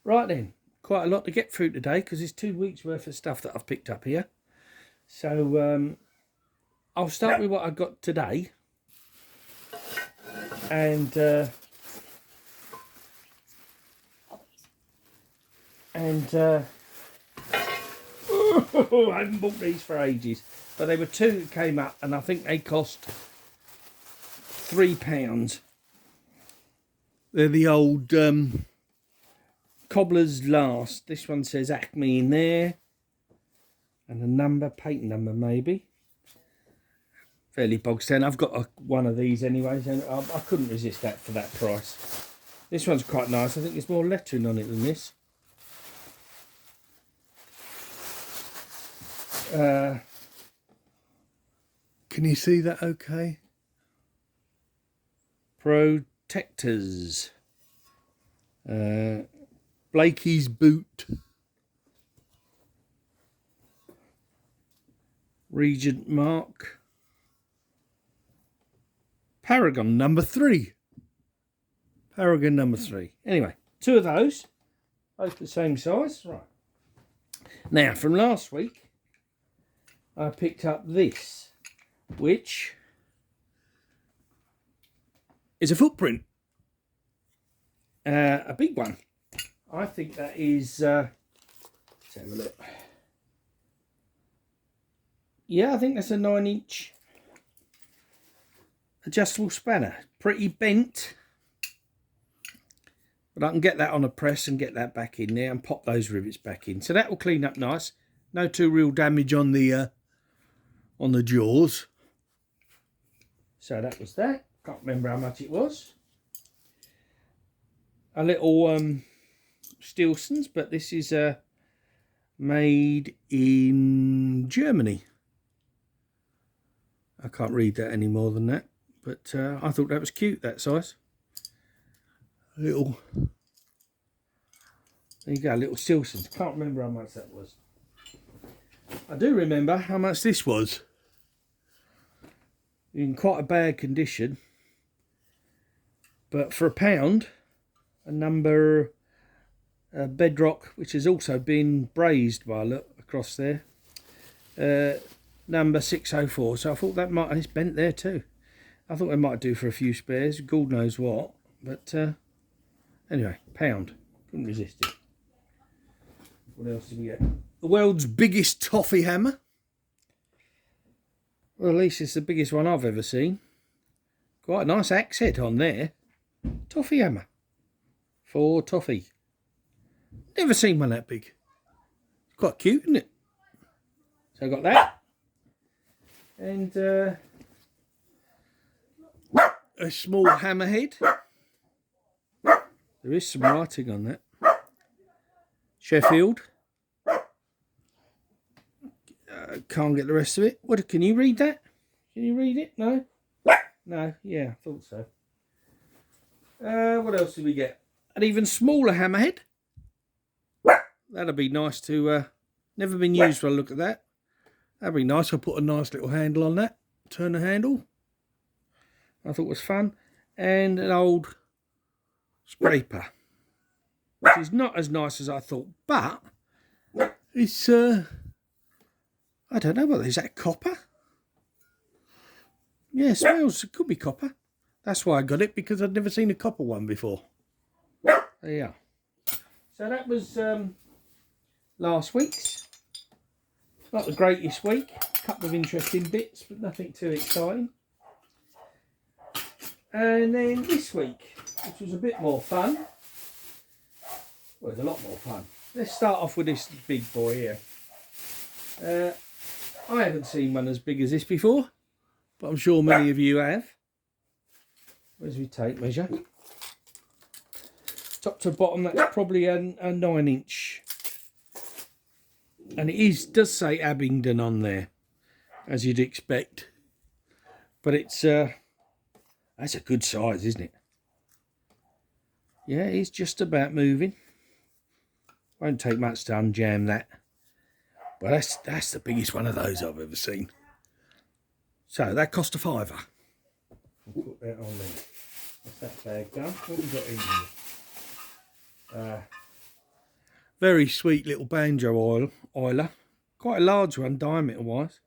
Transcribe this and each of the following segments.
Right then, quite a lot to get through today because it's 2 weeks worth of stuff that I've picked up here. So I'll start with what I got today. And I haven't bought these for ages, but they were 2 that came up, and I think they cost £3. They're the old Cobbler's Last. This one says Acme in there, and a number, patent number maybe. Fairly bogged down. I've got one of these anyways, and I couldn't resist that for that price. This one's quite nice. I think there's more lettering on it than this. Can you see that okay? Protectors. Blakey's Boot. Regent Mark. Paragon number 3. Paragon number 3. Anyway, 2 of those. Both the same size. Right. Now, from last week, I picked up this, which is a footprint. A big one. I think that is, let's have a look. Yeah, I think that's a 9-inch adjustable spanner. Pretty bent. But I can get that on a press and get that back in there and pop those rivets back in. So that will clean up nice. No too real damage on the jaws. So that was that. Can't remember how much it was. A little Stilsons, but this is made in Germany. I can't read that any more than that, but I thought that was cute, that size. Little, there you go, little Stilsons. Can't remember how much that was. I do remember how much this was. In quite a bad condition, but for £1, a number bedrock, which has also been brazed by a look across there, number 604. So I thought that might, and it's bent there too. I thought they might do for a few spares, God knows what. But anyway, £1, couldn't resist it. What else did we get? The world's biggest toffee hammer. Well, at least it's the biggest one I've ever seen. Quite a nice axe head on there. Toffee hammer. For toffee. Never seen one that big. Quite cute, isn't it? So I got that. And a small hammerhead. There is some writing on that. Sheffield. Can't get the rest of it. What? Can you read that? Can you read it? No? No? Yeah, I thought so. What else did we get? An even smaller hammerhead. That'd be nice to... never been used when I look at that. That'd be nice. I'll put a nice little handle on that. Turn the handle. I thought it was fun. And an old scraper. Which is not as nice as I thought. But it's... I don't know, is that copper? Yeah, it smells, it could be copper. That's why I got it, because I'd never seen a copper one before. There you are. So that was last week's. Not the greatest week. A couple of interesting bits, but nothing too exciting. And then this week, which was a bit more fun. Well, it's a lot more fun. Let's start off with this big boy here. I haven't seen one as big as this before, but I'm sure many of you have. Where's my tape measure? Top to bottom, that's probably a 9-inch. And it does say Abingdon on there, as you'd expect. But it's, that's a good size, isn't it? Yeah, it's just about moving. Won't take much to unjam that. But that's the biggest one of those I've ever seen. So that cost £5. I'll put that on there. That's that bag done. What have we got in here? Very sweet little banjo oiler. Quite a large one diameter wise.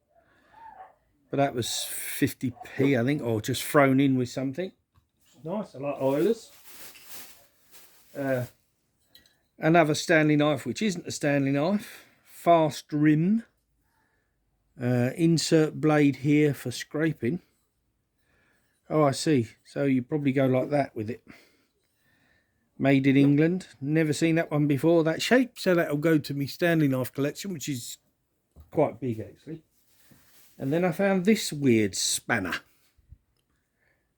But that was 50p, I think, or just thrown in with something. Nice, I like oilers. Another Stanley knife, which isn't a Stanley knife. Fast rim. Insert blade here for scraping. Oh, I see. So you probably go like that with it. Made in England. Never seen that one before, that shape. So that'll go to my Stanley knife collection, which is quite big actually. And then I found this weird spanner.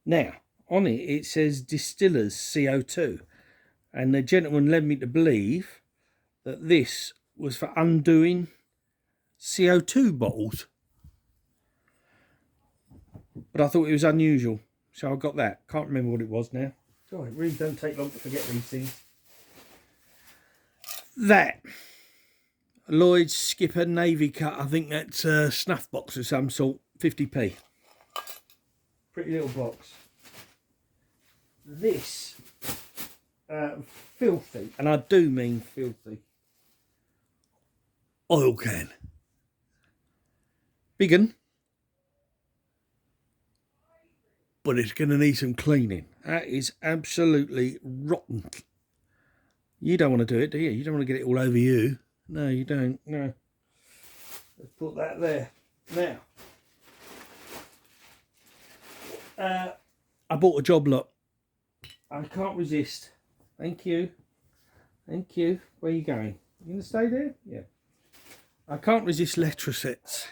Now, on it, it says distillers CO2. And the gentleman led me to believe that this was for undoing CO2 bottles. But I thought it was unusual. So I got that. Can't remember what it was now. God, it really don't take long to forget these things. That. Lloyd's Skipper Navy Cut. I think that's a snuff box of some sort. 50p. Pretty little box. This. Filthy. And I do mean filthy. Oil can. Big un. But it's going to need some cleaning. That is absolutely rotten. You don't want to do it, do you? You don't want to get it all over you. No, you don't. No. Let's put that there. Now, I bought a job lot. I can't resist. Thank you. Thank you. Where are you going? You going to stay there? Yeah. I can't resist letter sets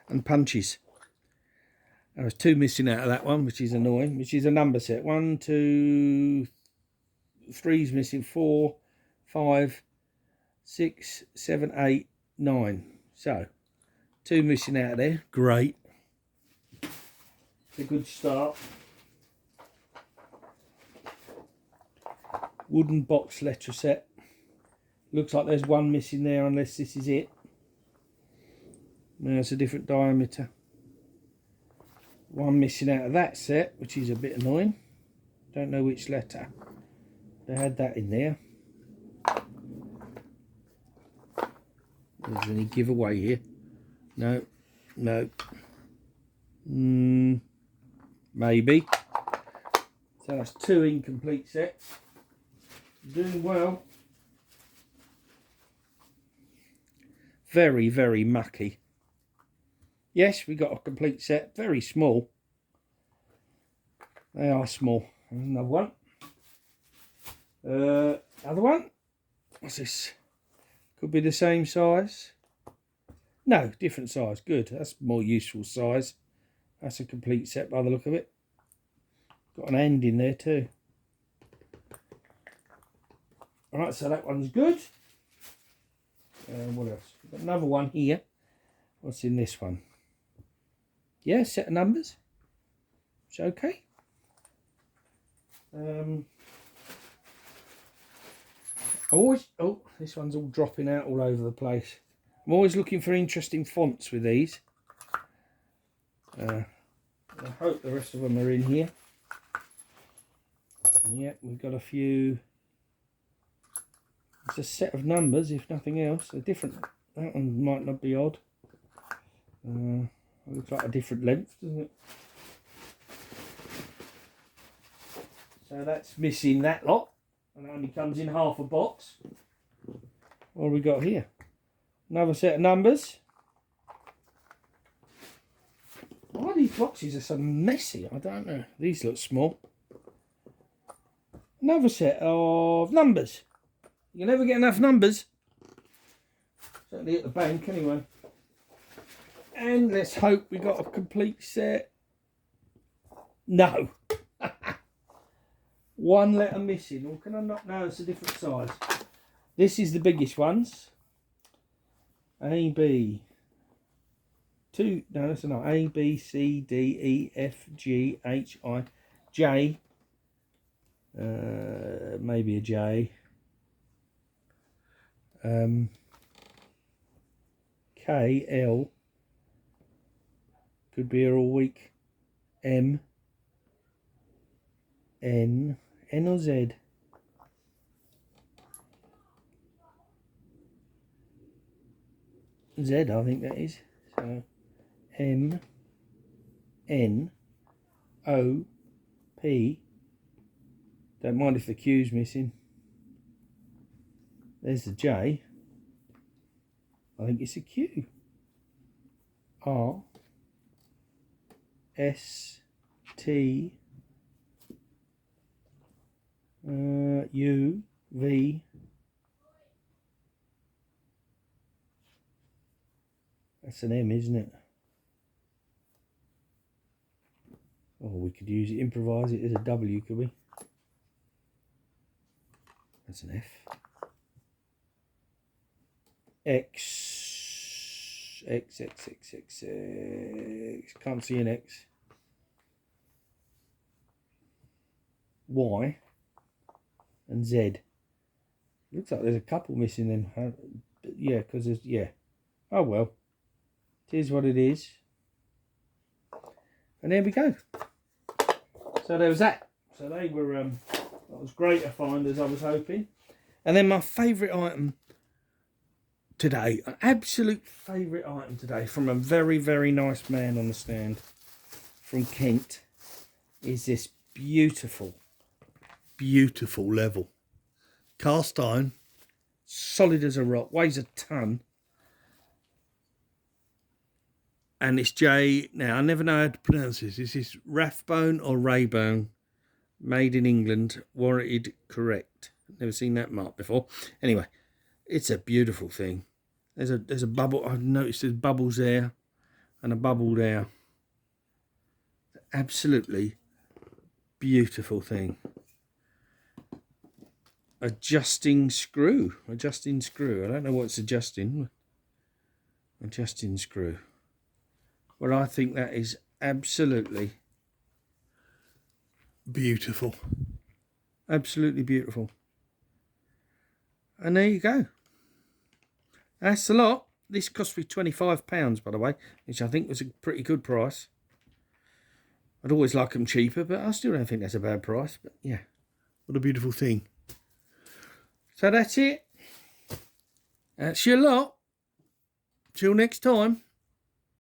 and punches. There was 2 missing out of that one, which is annoying, which is a number set. 1, 2, 3's missing, 4, 5, 6, 7, 8, 9. So, 2 missing out of there. Great. It's a good start. Wooden box letter set. Looks like there's 1 missing there, unless this is it. No, it's a different diameter. 1 missing out of that set, which is a bit annoying. Don't know which letter. They had that in there. There's any giveaway here? No. No. Maybe. So that's 2 incomplete sets. Doing well. Very, very mucky. Yes, we got a complete set. Very small. They are small. There's another one. Other one. What's this? Could be the same size. No, different size. Good. That's more useful size. That's a complete set by the look of it. Got an end in there too. Alright, so that one's good. What else? We've got another one here. What's in this one? Yeah, set of numbers. It's okay. This one's all dropping out all over the place. I'm always looking for interesting fonts with these. I hope the rest of them are in here. Yeah, we've got a few. It's a set of numbers, if nothing else. They're different. That one might not be odd. Looks like a different length, doesn't it? So that's missing that lot. And it only comes in half a box. What have we got here? Another set of numbers. Why these boxes are so messy? I don't know. These look small. Another set of numbers. You never get enough numbers. Certainly at the bank anyway. And let's hope we got a complete set. No. 1 letter missing. Or can I not? No, it's a different size. This is the biggest ones. A, B. 2. No, that's not. A, B, C, D, E, F, G, H, I, J. Maybe a J. K, L. Could be here all week. M. N. N or Z? Z, I think that is. So M N O P. Don't mind if the Q's missing. There's the J. I think it's a Q. R S T U V. That's an M, isn't it? Oh, we could use it, improvise it as a W, could we? That's an F. X. Can't see an X. Y. And Z. Looks like there's a couple missing then. Yeah, because there's, yeah. Oh well. It is what it is. And there we go. So there was that. So they were, that was great to find as I was hoping. And then my favourite item today, an absolute favourite item today from a very, very nice man on the stand from Kent, is this beautiful, beautiful level. Cast iron, solid as a rock, weighs a ton. And it's J, now I never know how to pronounce this. Is this Rathbone or Raybone? Made in England, warranted correct. Never seen that mark before. Anyway, it's a beautiful thing. There's a bubble. I've noticed there's bubbles there and a bubble there. Absolutely beautiful thing. Adjusting screw. I don't know what's adjusting. Adjusting screw. Well, I think that is absolutely beautiful. Absolutely beautiful. And there you go. That's a lot. This cost me £25, by the way, which I think was a pretty good price. I'd always like them cheaper, but I still don't think that's a bad price. But yeah, what a beautiful thing. So that's it. That's your lot. Till next time.